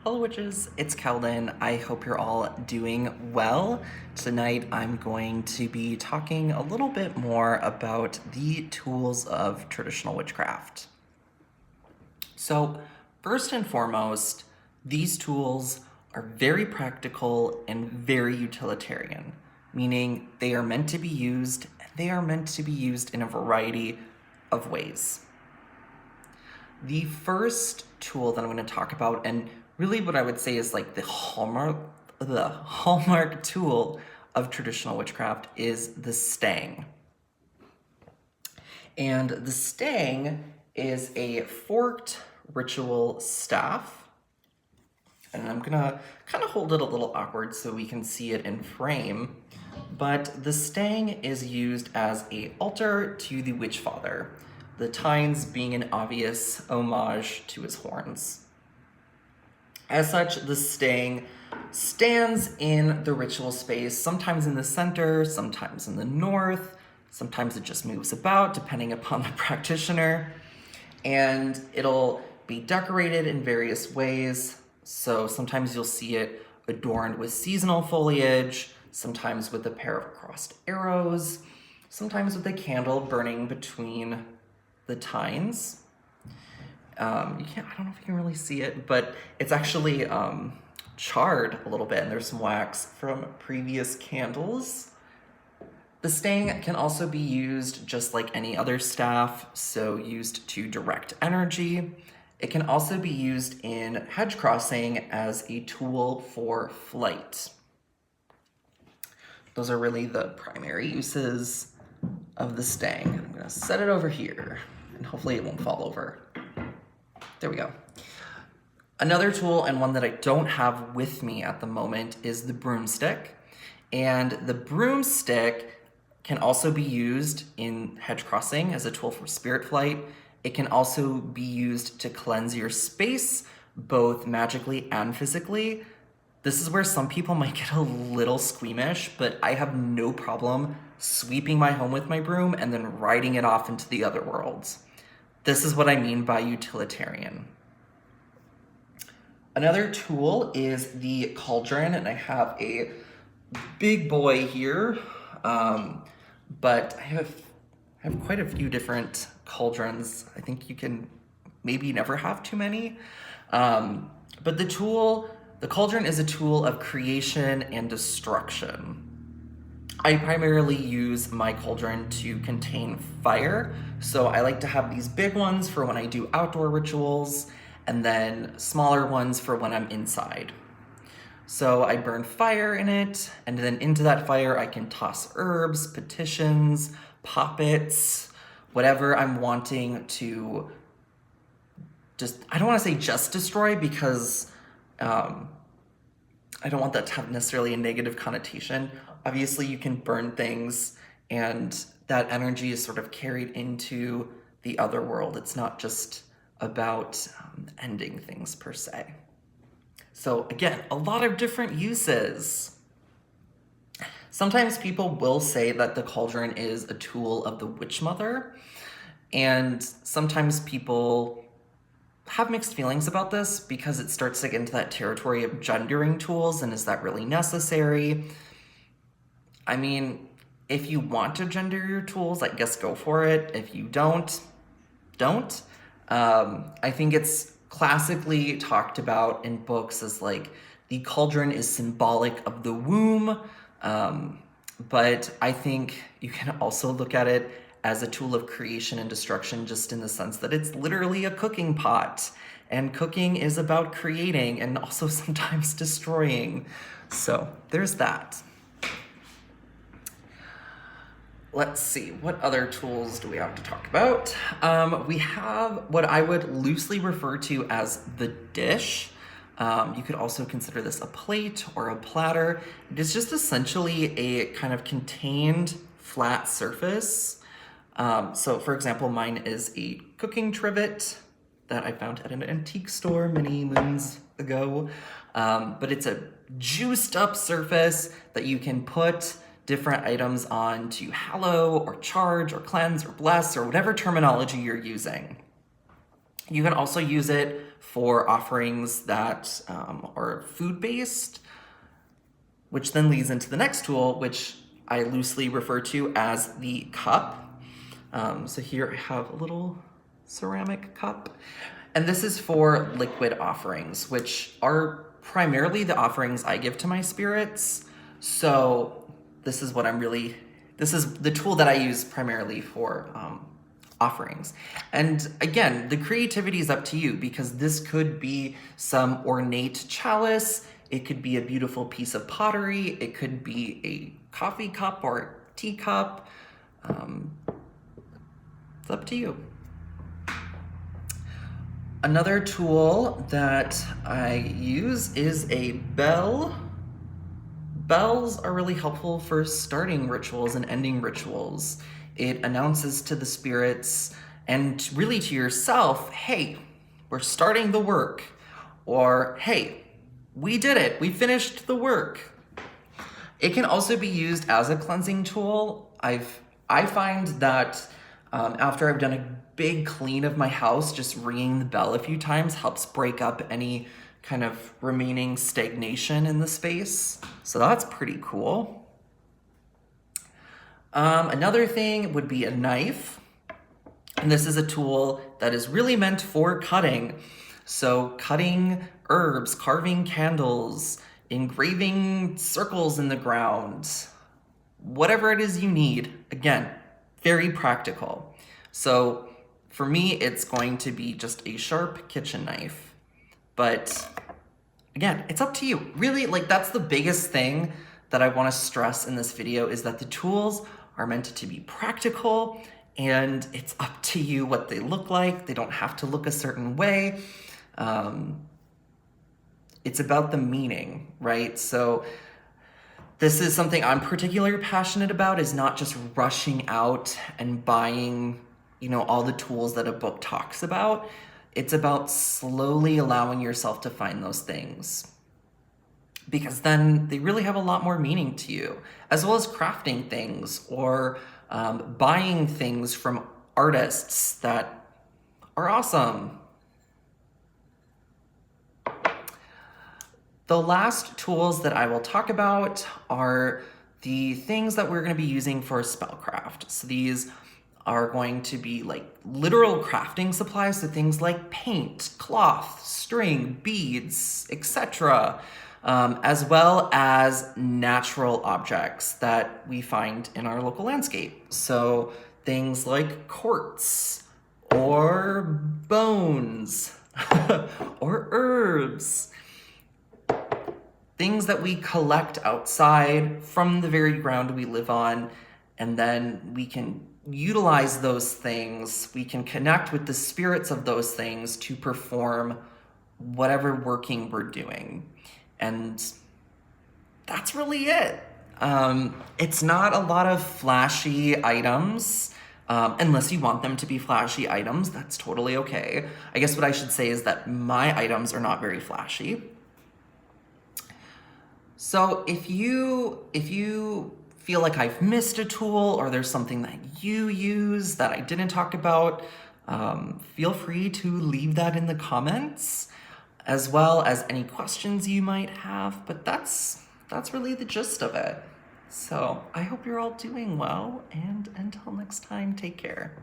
Hello witches, it's Cauldron. I hope you're all doing well. Tonight I'm going to be talking a little bit more about the tools of traditional witchcraft. So first and foremost, these tools are very practical and very utilitarian, meaning they are meant to be used, and they are meant to be used in a variety of ways. The first tool that I'm going to talk about, and really what I would say is like the hallmark tool of traditional witchcraft, is the stang. And the stang is a forked ritual staff. And I'm gonna kind of hold it a little awkward so we can see it in frame. But the stang is used as a altar to the witch father, the tines being an obvious homage to his horns. As such, the stang stands in the ritual space, sometimes in the center, sometimes in the north, sometimes it just moves about depending upon the practitioner, and it'll be decorated in various ways. So sometimes you'll see it adorned with seasonal foliage, sometimes with a pair of crossed arrows, sometimes with a candle burning between the tines. I don't know if you can really see it, but it's actually charred a little bit, and there's some wax from previous candles. The stang can also be used just like any other staff, so used to direct energy. It can also be used in hedge crossing as a tool for flight. Those are really the primary uses of the stang. I'm gonna set it over here, and hopefully it won't fall over. There we go. Another tool, and one that I don't have with me at the moment, is the broomstick. And the broomstick can also be used in hedge crossing as a tool for spirit flight. It can also be used to cleanse your space, both magically and physically. This is where some people might get a little squeamish, but I have no problem sweeping my home with my broom and then riding it off into the other worlds. This is what I mean by utilitarian. Another tool is the cauldron, and I have a big boy here, but I have quite a few different cauldrons. I think you can maybe never have too many. But the cauldron is a tool of creation and destruction. I primarily use my cauldron to contain fire, so I like to have these big ones for when I do outdoor rituals, and then smaller ones for when I'm inside. So I burn fire in it, and then into that fire I can toss herbs, petitions, poppets, whatever I'm wanting to I don't want to say just destroy, because I don't want that to have necessarily a negative connotation. Obviously, you can burn things, and that energy is sort of carried into the other world. It's not just about ending things per se. So again, a lot of different uses. Sometimes people will say that the cauldron is a tool of the witch mother, and sometimes people have mixed feelings about this because it starts to get into that territory of gendering tools, and is that really necessary? I mean, if you want to gender your tools, I guess go for it. If you don't. I think it's classically talked about in books as like the cauldron is symbolic of the womb, but I think you can also look at it as a tool of creation and destruction, just in the sense that it's literally a cooking pot, and cooking is about creating and also sometimes destroying. So there's that. Let's see, what other tools do we have to talk about? We have what I would loosely refer to as the dish. You could also consider this a plate or a platter. It is just essentially a kind of contained flat surface. So for example, mine is a cooking trivet that I found at an antique store many moons ago. But it's a juiced up surface that you can put different items on to hallow or charge or cleanse or bless or whatever terminology you're using. You can also use it for offerings that are food-based, which then leads into the next tool, which I loosely refer to as the cup. So here I have a little ceramic cup, and this is for liquid offerings, which are primarily the offerings I give to my spirits. So this is the tool that I use primarily for offerings. And again, the creativity is up to you, because this could be some ornate chalice, it could be a beautiful piece of pottery, it could be a coffee cup or teacup. It's up to you. Another tool that I use is a bell. Bells are really helpful for starting rituals and ending rituals. It announces to the spirits and really to yourself, hey, we're starting the work. Or, hey, we did it, we finished the work. It can also be used as a cleansing tool. I find that after I've done a big clean of my house, just ringing the bell a few times helps break up any kind of remaining stagnation in the space. So that's pretty cool. Another thing would be a knife. And this is a tool that is really meant for cutting. So cutting herbs, carving candles, engraving circles in the ground, whatever it is you need. Again, very practical. So for me, it's going to be just a sharp kitchen knife. But again, it's up to you. Really, like, that's the biggest thing that I want to stress in this video, is that the tools are meant to be practical, and it's up to you what they look like. They don't have to look a certain way. It's about the meaning, right? So this is something I'm particularly passionate about, is not just rushing out and buying, all the tools that a book talks about. It's about slowly allowing yourself to find those things, because then they really have a lot more meaning to you, as well as crafting things or buying things from artists that are awesome. The last tools that I will talk about are the things that we're going to be using for spellcraft. So these are going to be like literal crafting supplies, so things like paint, cloth, string, beads, etc., as well as natural objects that we find in our local landscape. So things like quartz, or bones, or herbs. Things that we collect outside from the very ground we live on, and then we can utilize those things, we can connect with the spirits of those things to perform whatever working we're doing. And that's really it. It's not a lot of flashy items, unless you want them to be flashy items, that's totally okay. I guess what I should say is that my items are not very flashy. So if you feel like I've missed a tool, or there's something that you use that I didn't talk about, feel free to leave that in the comments, as well as any questions you might have. But that's really the gist of it. So I hope you're all doing well, and until next time, take care.